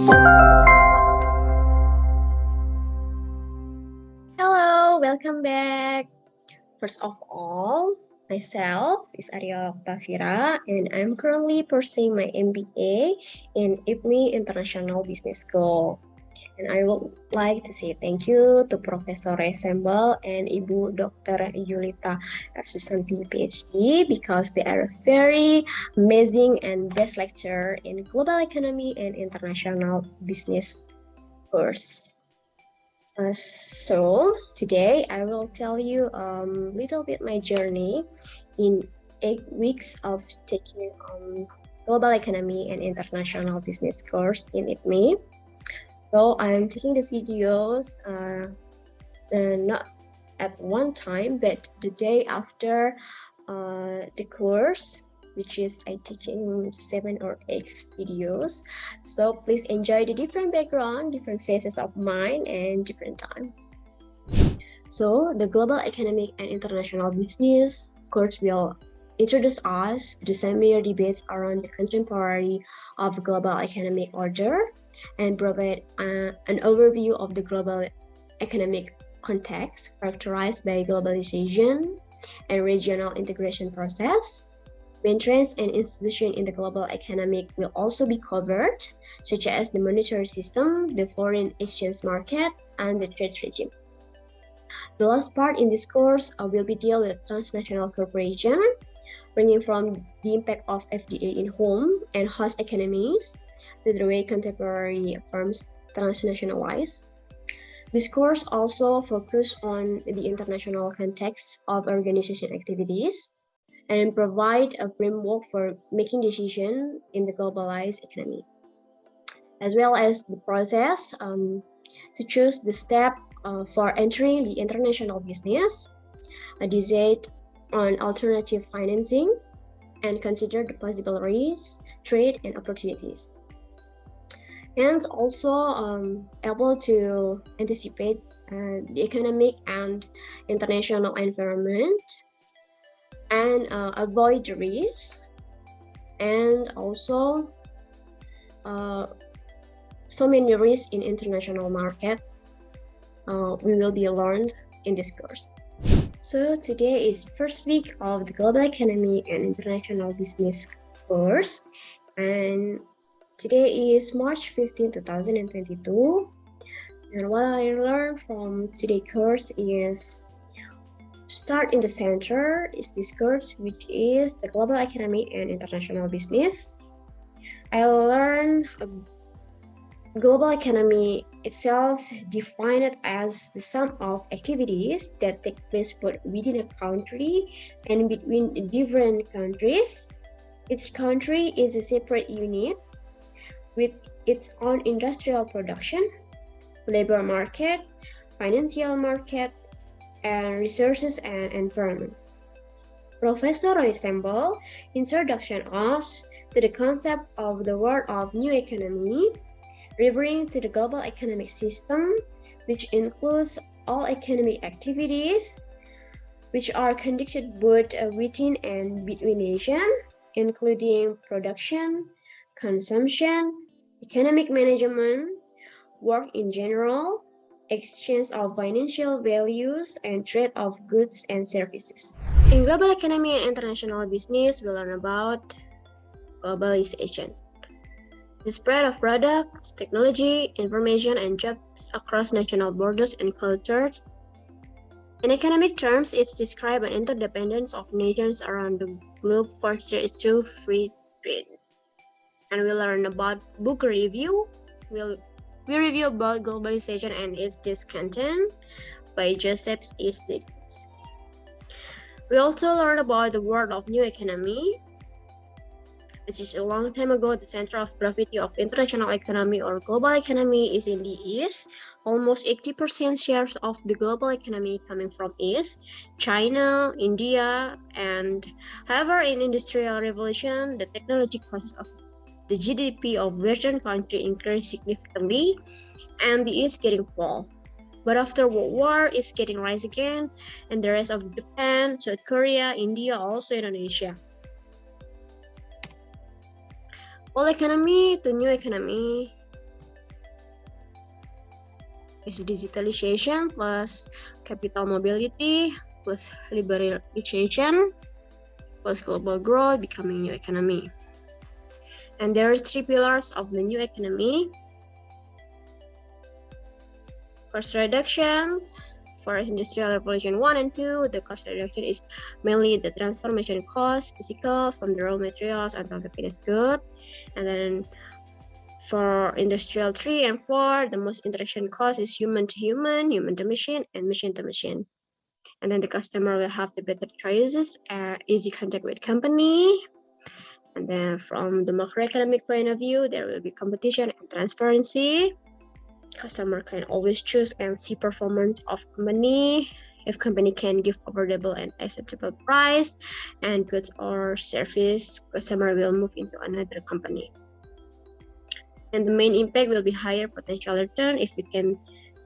Hello, welcome back. First of all, myself is Arya Tafira, and I'm currently pursuing my MBA in IPMI International Business School. And I would like to say thank you to Professor Roy Sembel and Ibu Dr. Yulita F. Susanti, Ph.D. because they are a very amazing and best lecturer in global economy and international business course. So today I will tell you a little bit my journey in 8 weeks of taking global economy and international business course in IPMI. So I'm taking the videos not at one time, but the day after the course, which is I taking 7 or 8 videos. So please enjoy the different background, different phases of mine, and different time. So the global economic and international business course will introduce us to the seminar debates around the contemporary of global economic order and provide an overview of the global economic context characterized by globalization and regional integration process. Main trends and institutions in the global economic will also be covered, such as the monetary system, the foreign exchange market, and the trade regime. The last part in this course will be deal with transnational cooperation, bringing from the impact of FDA in home and host economies to the way contemporary firms transnationalize. This course also focuses on the international context of organization activities and provide a framework for making decisions in the globalized economy, as well as the process to choose the step for entering the international business, decide on alternative financing, and consider the possible risks, trade, and opportunities. And also able to anticipate the economic and international environment and avoid the risks, and also so many risks in international market we will be learned in this course. So today is first week of the global economy and international business course, and today is March 15, 2022. And what I learned from today's course is start in the center is this course, which is the global economy and international business. I learned global economy itself defined as the sum of activities that take place both within a country and between different countries. Each country is a separate unit with its own industrial production, labor market, financial market, and resources and environment. Professor Roy Sembel introduced us to the concept of the world of new economy, referring to the global economic system, which includes all economic activities which are conducted both within and between nations, including production, consumption, economic management, work in general, exchange of financial values, and trade of goods and services. In global economy and international business, we learn about globalization, the spread of products, technology, information, and jobs across national borders and cultures. In economic terms, it's described an interdependence of nations around the globe fostered through free trade. And we learn about book review. We review about globalization and its discontent by Joseph E. Stiglitz. We also learn about the world of new economy, which is a long time ago the center of gravity of international economy or global economy is in the East. Almost 80% shares of the global economy coming from East, China, India, and however in Industrial Revolution, the technology process of the GDP of Western country increased significantly, and the East getting fall. But after World War, it's getting rise again, and the rest of Japan, South Korea, India, also Indonesia. Old economy to new economy. is digitalization plus capital mobility plus liberalization plus global growth becoming new economy. And there are three pillars of the new economy. Cost reduction. For Industrial Revolution 1 and 2, the cost reduction is mainly the transformation cost, physical, from the raw materials until the finished good. And then for Industrial 3 and 4, the most interaction cost is human to human, human to machine, and machine to machine. And then the customer will have the better choices, easy contact with company. And then from the macroeconomic point of view, there will be competition and transparency. Customer can always choose and see performance of company. If company can give affordable and acceptable price and goods or service, customer will move into another company. And the main impact will be higher potential return if you can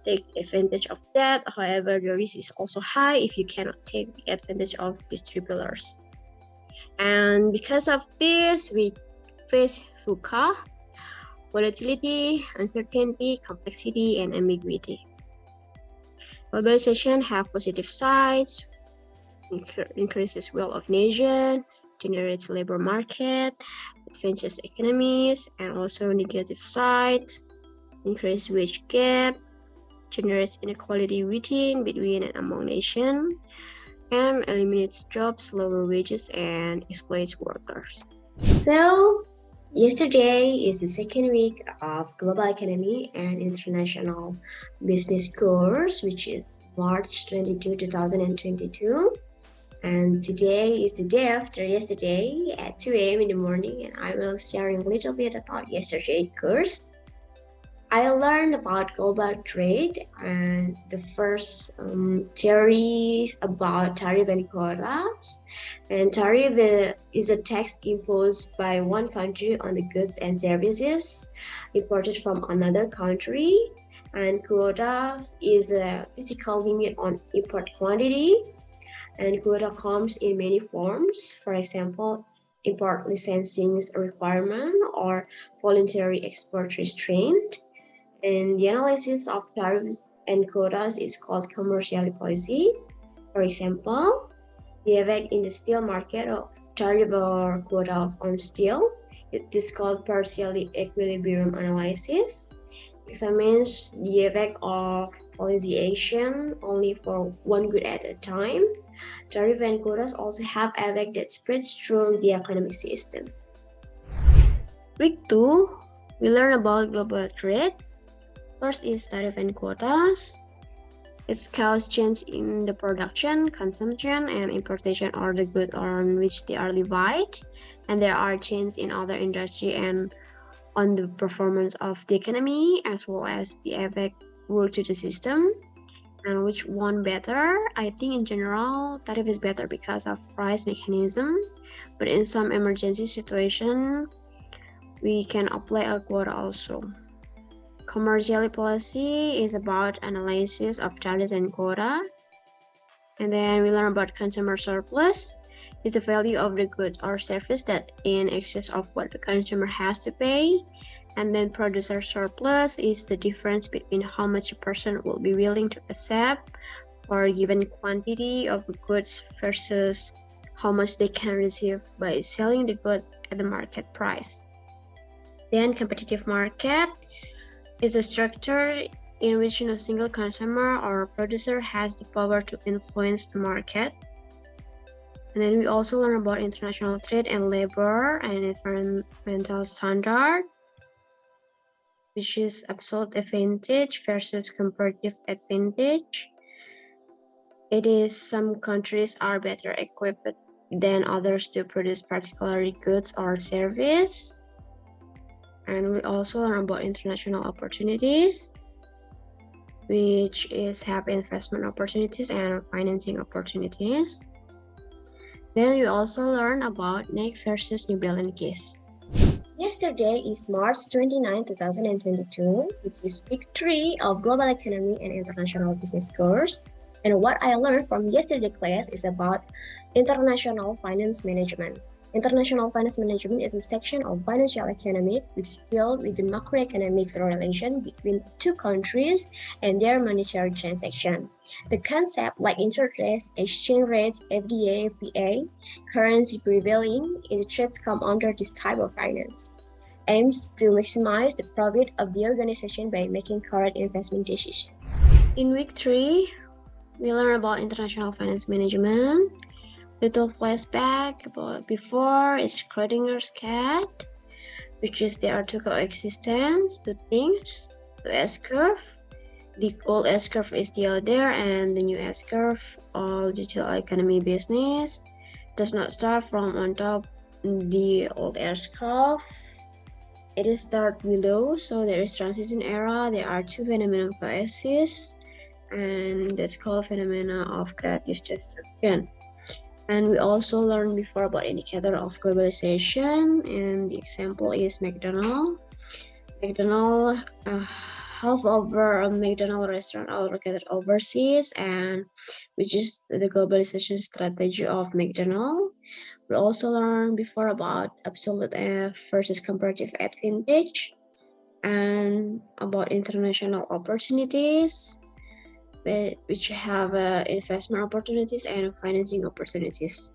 take advantage of that. However, the risk is also high if you cannot take advantage of these three pillars. And because of this, we face VUCA: volatility, uncertainty, complexity, and ambiguity. Globalization have positive sides, increases wealth of nation, generates labor market, advances economies, and also negative sides, increase wage gap, generates inequality between and among nations, and eliminates jobs, lower wages, and exploits workers. So, yesterday is the second week of Global Economy and International Business course, which is March 22, 2022. And today is the day after yesterday at 2 a.m. in the morning, and I will sharing a little bit about yesterday's course. I learned about global trade and the first theories about tariff and quotas. And tariff is a tax imposed by one country on the goods and services imported from another country. And quotas is a physical limit on import quantity. And quota comes in many forms. For example, import licensing requirement or voluntary export restraint. And the analysis of tariffs and quotas is called commercial policy. For example, the effect in the steel market of tariff or quotas on steel. It is called partial equilibrium analysis. Examines the effect of policy action only for one good at a time. Tariff and quotas also have effect that spreads through the economic system. Week 2, we learn about global trade. First is tariff and quotas. It causes change in the production, consumption, and importation of the goods on which they are levied. And there are changes in other industry and on the performance of the economy, as well as the effect rule to the system. And which one better? I think in general, tariff is better because of price mechanism. But in some emergency situation, we can apply a quota also. Commercial policy is about analysis of tariffs and quota. And then we learn about consumer surplus. Is the value of the good or service that in excess of what the consumer has to pay. And then producer surplus is the difference between how much a person will be willing to accept for a given quantity of goods versus how much they can receive by selling the good at the market price. Then competitive market is a structure in which no single consumer or producer has the power to influence the market. And then we also learn about international trade and labor and environmental standard, which is absolute advantage versus comparative advantage. It is some countries are better equipped than others to produce particular goods or service. And we also learn about international opportunities, which is have investment opportunities and financing opportunities. Then we also learn about NEC versus New Balance case. Yesterday is March 29, 2022, which is week 3 of Global Economy and International Business course. And what I learned from yesterday's class is about international finance management. International finance management is a section of financial economics which deals with the macroeconomic relation between two countries and their monetary transaction. The concept like interest rates, exchange rates, FDA, FPA, currency prevailing in the trades come under this type of finance. Aims to maximize the profit of the organization by making correct investment decisions. In week 3, we learn about international finance management. Little flashback about before is Schrodinger's cat, which is there are two coexistence, two things, the S-curve. The old S-curve is still there, and the new S-curve, all digital economy business, does not start from on top the old S-curve. It is start below, so there is transition era. There are two phenomena coexist, and that's called phenomena of creative destruction. And we also learned before about indicator of globalization, and the example is McDonald's. Half over a McDonald's restaurant are located overseas, and which is the globalization strategy of McDonald's. We also learned before about absolute versus comparative advantage, and about international opportunities, which have investment opportunities and financing opportunities.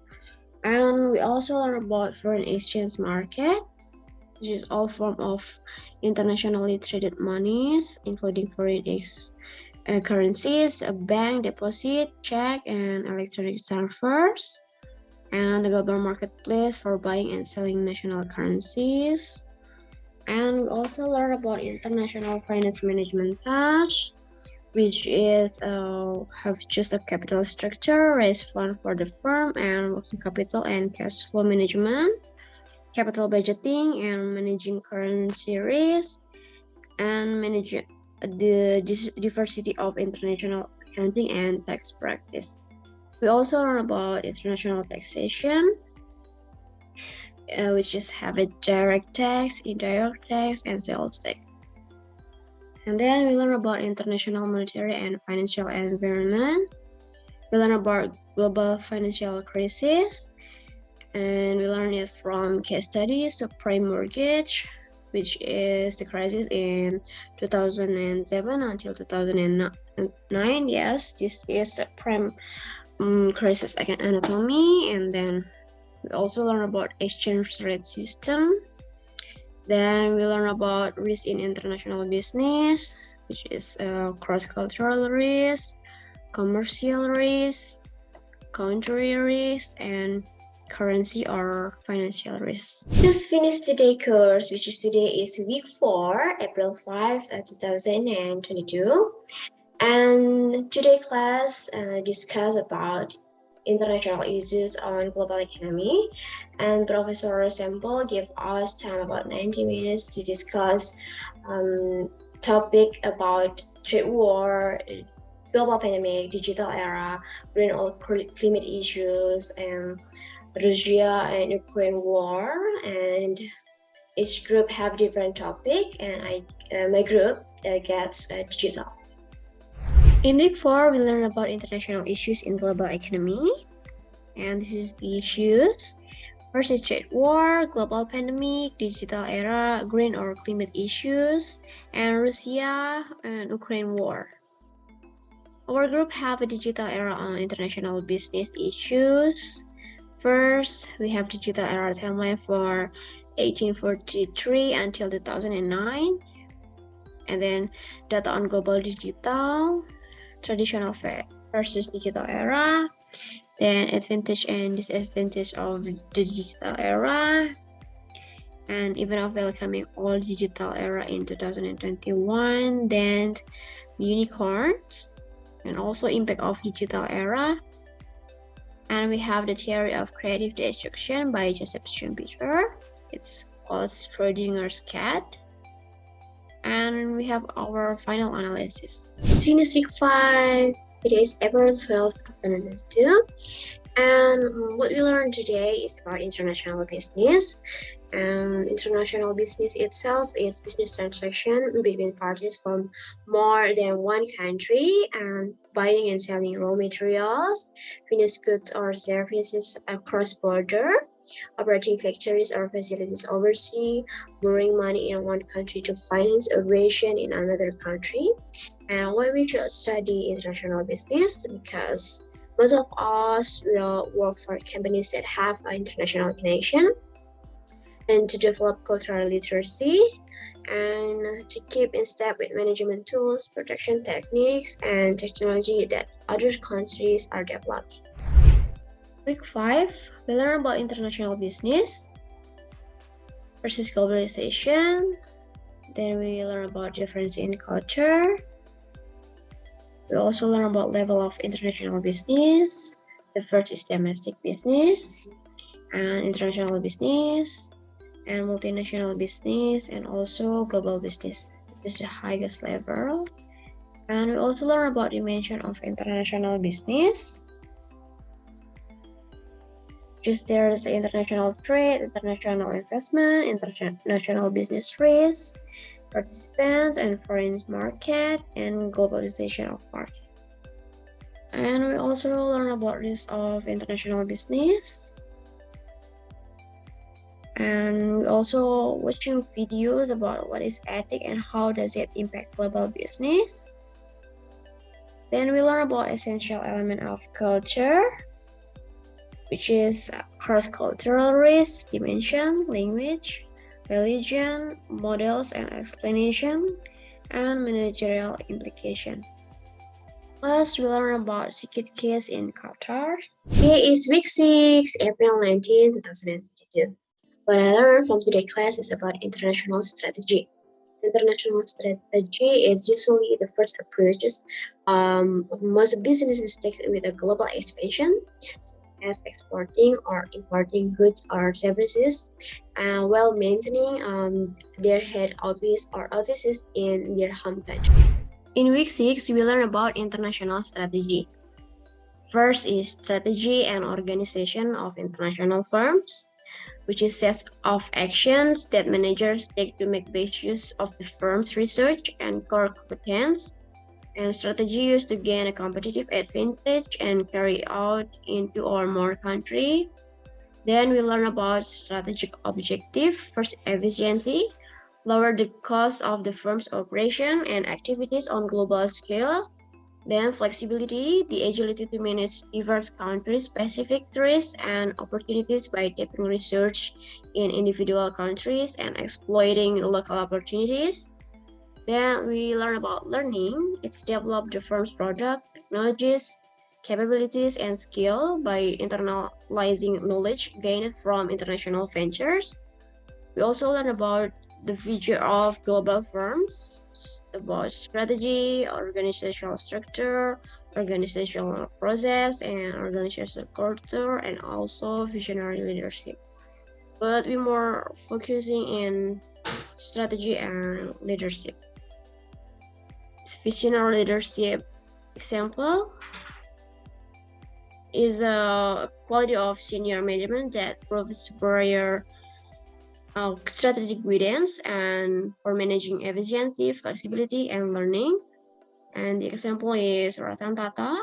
And we also learn about foreign exchange market, which is all form of internationally traded monies, including foreign currencies, a bank deposit, check, and electronic transfers, and the global marketplace for buying and selling national currencies. And we also learn about international finance management task, which is have just a capital structure, raise fund for the firm, and working capital and cash flow management, capital budgeting, and managing currency risk, and manage the diversity of international accounting and tax practice. We also learn about international taxation, which is have a direct tax, indirect tax, and sales tax. And then we learn about international monetary and financial environment. We learn about global financial crisis, and we learn it from case studies, subprime mortgage, which is the crisis in 2007 until 2009. Yes, this is subprime crisis anatomy. And then we also learn about exchange rate system. Then we learn about risk in international business, which is cross-cultural risk, commercial risk, country risk, and currency or financial risk. Just finished today's course, which is today is week 4, April 5, 2022. And today class discuss about international issues on global economy, and Professor Roy Sembel gave us time about 90 minutes to discuss topic about trade war, global pandemic, digital era, green or climate issues, and Russia and Ukraine war. And each group have different topic, and my group gets digital. In week 4, we learn about international issues in global economy, and this is the issues. First is trade war, global pandemic, digital era, green or climate issues, and Russia and Ukraine war. Our group have a digital era on international business issues. First, we have digital era timeline for 1843 until 2009, and then data on global digital, traditional versus digital era, then advantage and disadvantage of the digital era, and even of welcoming all digital era in 2021, then unicorns, and also impact of digital era. And we have the theory of creative destruction by Joseph Schumpeter. It's called Schrodinger's cat. And we have our final analysis. Finish week 5. It is April 12, 2022. And what we learned today is about international business. International business itself is business transaction between parties from more than one country, and buying and selling raw materials, finished goods or services across border. operating factories or facilities overseas, borrowing money in one country to finance operation in another country. And why we should study international business? Because most of us will work for companies that have an international connection, and to develop cultural literacy, and to keep in step with management tools, production techniques, and technology that other countries are developing. Week 5, we learn about international business versus globalization. Then we learn about difference in culture. We also learn about level of international business. The first is domestic business, and international business, and multinational business, and also global business. This is the highest level. And we also learn about dimension of international business. Just there's international trade, international investment, international business risk, participant and foreign market, and globalization of market. And we also learn about risk of international business. And we also watching videos about what is ethic and how does it impact global business. Then we learn about essential element of culture, which is cross-cultural risk, dimension, language, religion, models and explanation, and managerial implication. Plus, we learn about secret case in Qatar. Today is week 6, April 19, 2022. What I learned from today's class is about international strategy. International strategy is usually the first approaches most businesses take with a global expansion, as exporting or importing goods or services, while maintaining their head office or offices in their home country. In week 6, we learn about international strategy. First is strategy and organization of international firms, which is sets of actions that managers take to make best use of the firm's research and core competence, and strategy used to gain a competitive advantage and carry out into or more country. Then we learn about strategic objective. First, efficiency, lower the cost of the firm's operation and activities on global scale. Then flexibility, the agility to manage diverse country-specific risks and opportunities by tapping research in individual countries and exploiting local opportunities. Then we learn about learning. It's develop the firm's product, technologies, capabilities, and skill by internalizing knowledge gained from international ventures. We also learn about the future of global firms, about strategy, organizational structure, organizational process, and organizational culture, and also visionary leadership. But we're more focusing in strategy and leadership. Visionary leadership example is a quality of senior management that provides superior strategic guidance and for managing efficiency, flexibility, and learning. And the example is Ratan Tata,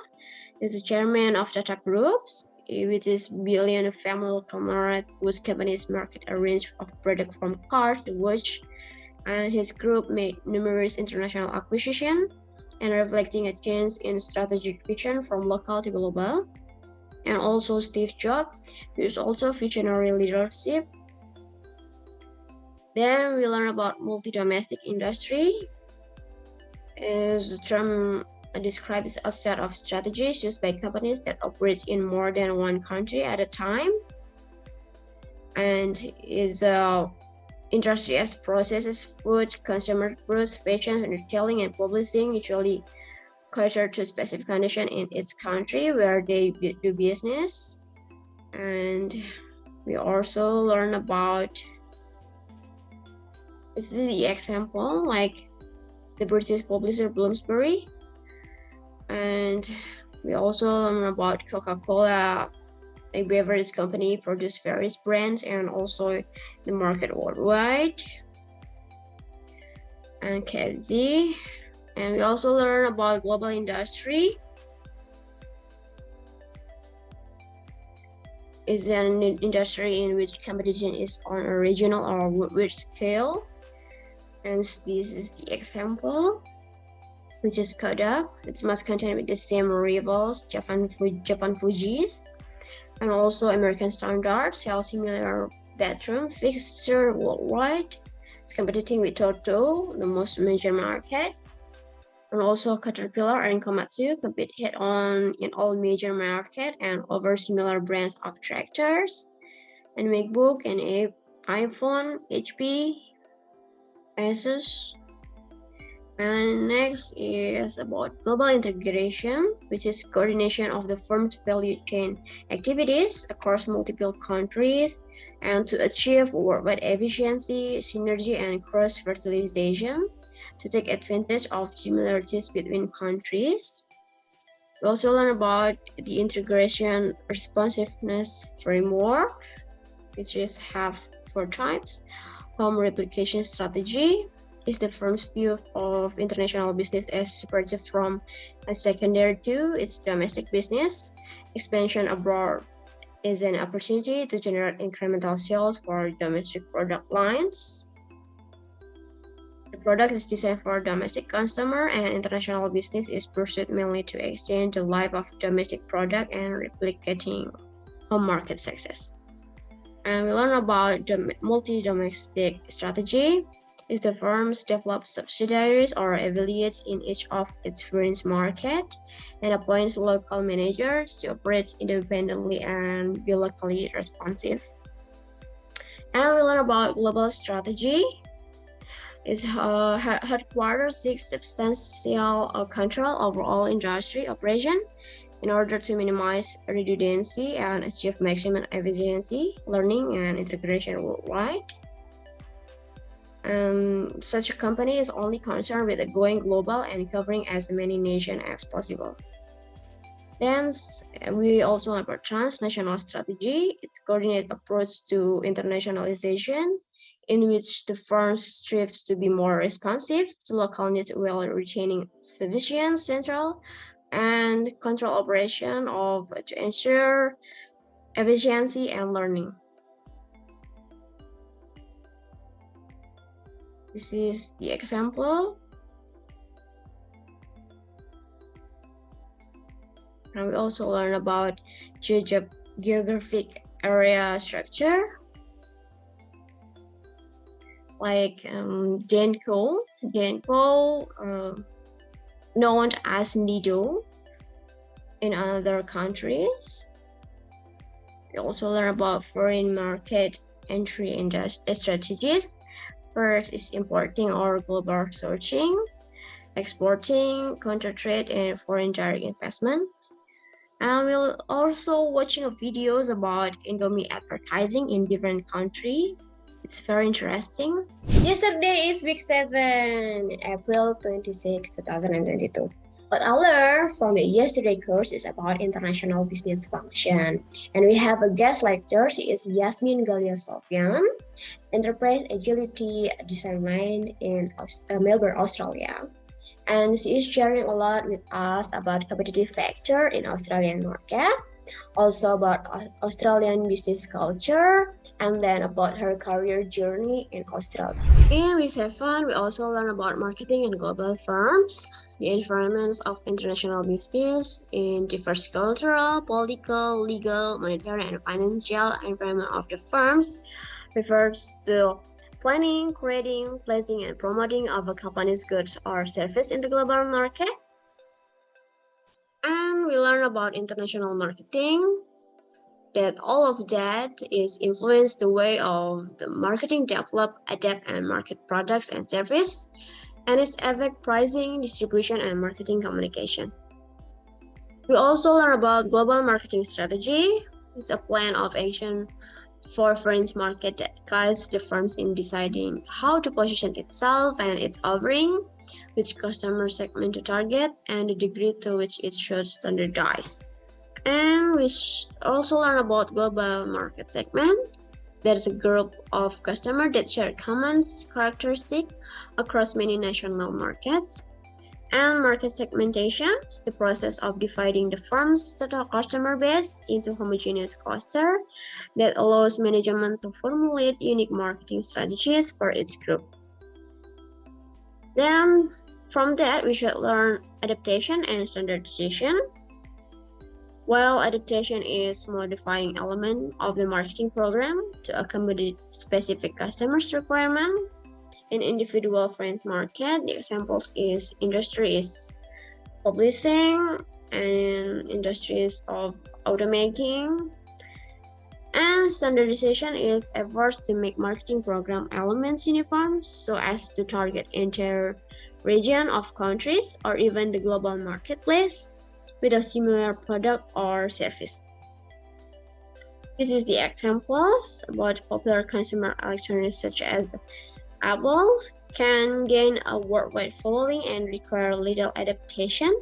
is the chairman of Tata Groups, which is billion family conglomerate whose company's market a range of products from car to watch, and his group made numerous international acquisitions and reflecting a change in strategic vision from local to global. And also Steve Jobs, who is also visionary leadership. Then we learn about multi-domestic industry. Is the term describes a set of strategies used by companies that operate in more than one country at a time, and is industry as processes, food, consumer goods, fashion, retailing, and publishing usually cater to specific condition in its country where they do business. And we also learn about, this is the example, like the British publisher Bloomsbury. And we also learn about Coca-Cola, a beverage company, produce various brands and also the market worldwide. And KFC. And we also learn about global industry. is an industry in which competition is on a regional or worldwide scale. And this is the example, which is Kodak. It must contend with the same rivals, Japan Fuji's, and also American Standard sells similar bedroom fixture worldwide. It's competing with Toto, the most major market. And also Caterpillar and Komatsu compete head-on in all major markets and over similar brands of tractors. And MacBook and iPhone, HP, Asus. And next is about global integration, which is coordination of the firm's value chain activities across multiple countries and to achieve worldwide efficiency, synergy, and cross-fertilization to take advantage of similarities between countries. We also learn about the integration responsiveness framework, which is have 4 types. Home replication strategy is the firm's view of international business as separated from and secondary to its domestic business. Expansion abroad is an opportunity to generate incremental sales for domestic product lines. The product is designed for domestic customer, and international business is pursued mainly to extend the life of domestic product and replicating home market success. And we learn about the multi-domestic strategy. Is the firms develop subsidiaries or affiliates in each of its foreign market and appoints local managers to operate independently and be locally responsive. And we learn about global strategy. Its headquarters seeks substantial control over all industry operation in order to minimize redundancy and achieve maximum efficiency, learning, and integration worldwide. Such a company is only concerned with going global and covering as many nations as possible. Then we also have a transnational strategy. It's coordinated approach to internationalization, in which the firm strives to be more responsive to local needs while retaining sufficient central and control operation to ensure efficiency and learning. This is the example. And we also learn about geographic area structure. Like Thankyou, known as Nido in other countries. We also learn about foreign market entry strategies. First is importing or global sourcing, exporting, counter trade, and foreign direct investment. And we'll also watching videos about Indomie advertising in different countries. It's very interesting. Yesterday is week 7, April 26, 2022. What I learned from the yesterday course is about international business function. And we have a guest lecturer. She is Yasmin Galia Sofyan, Enterprise Agility Design in Melbourne, Australia. And she is sharing a lot with us about competitive factor in Australian market, also about Australian business culture, and then about her career journey in Australia. In week 7, we also learn about marketing and global firms, the environments of international business in diverse cultural, political, legal, monetary, and financial environment of the firms, refers to planning, creating, placing, and promoting of a company's goods or service in the global market. And we learn about international marketing, that all of that is influence the way of the marketing develop, adapt, and market products and service, and its affect pricing, distribution, and marketing communication. We also learn about global marketing strategy. It's a plan of action for foreign market that guides the firms in deciding how to position itself and its offering, which customer segment to target, and the degree to which it should standardize. And we also learn about global market segments. There's a group of customers that share common characteristics across many national markets. And market segmentation is the process of dividing the firm's total customer base into homogeneous cluster that allows management to formulate unique marketing strategies for each group. Then, from that, we should learn adaptation and standardization. While adaptation is modifying element of the marketing program to accommodate specific customers' requirement, in individual friends market, the examples is industries publishing and industries of automaking. And standardization is efforts to make marketing program elements uniform so as to target entire region of countries or even the global marketplace with a similar product or service. This is the examples about popular consumer electronics such as Apple can gain a worldwide following and require little adaptation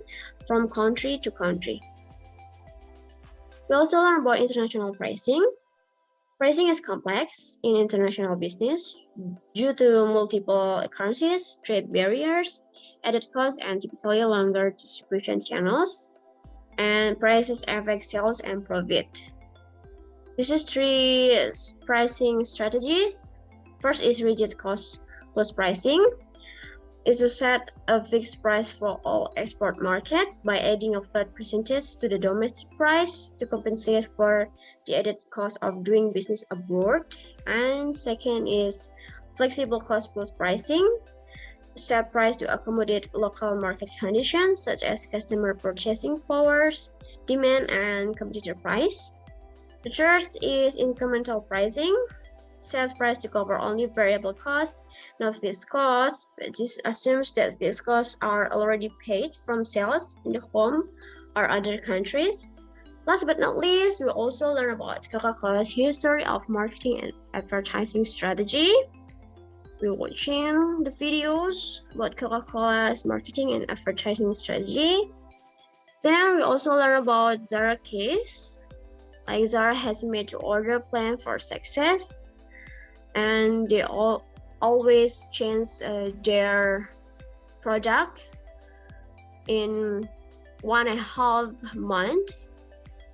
from country to country. We also learn about international pricing. Pricing is complex in international business due to multiple currencies, trade barriers, added costs, and typically longer distribution channels. And prices affect sales and profit. This is three pricing strategies. First is rigid cost plus pricing. Is to set a fixed price for all export market by adding a flat percentage to the domestic price to compensate for the added cost of doing business abroad. And second is flexible cost plus pricing. Set price to accommodate local market conditions such as customer purchasing powers, demand, and competitor price. The third is incremental pricing. Sales price to cover only variable costs, not fixed costs. This assumes that fixed costs are already paid from sales in the home or other countries. Last but not least, we also learn about Coca-Cola's history of marketing and advertising strategy. We're watching the videos about Coca-Cola's marketing and advertising strategy. Then we also learn about Zara case. Like Zara has made to order plan for success. And they always change their product in 1.5 months.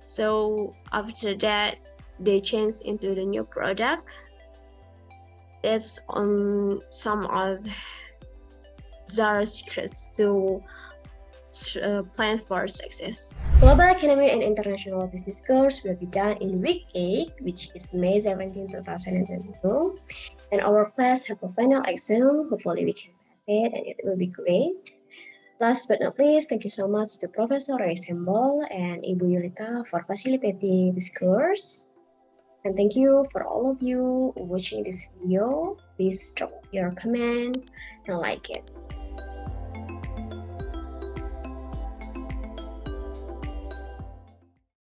So after that, they change into the new product. That's on some of Zara's secrets to plan for success. Global Economy and International Business course will be done in week 8, which is May 17, 2022. And our class have a final exam. Hopefully we can pass it and it will be great. Last but not least, thank you so much to Professor Roy Sembel and Ibu Yulita for facilitating this course. And thank you for all of you watching this video. Please drop your comment and like it.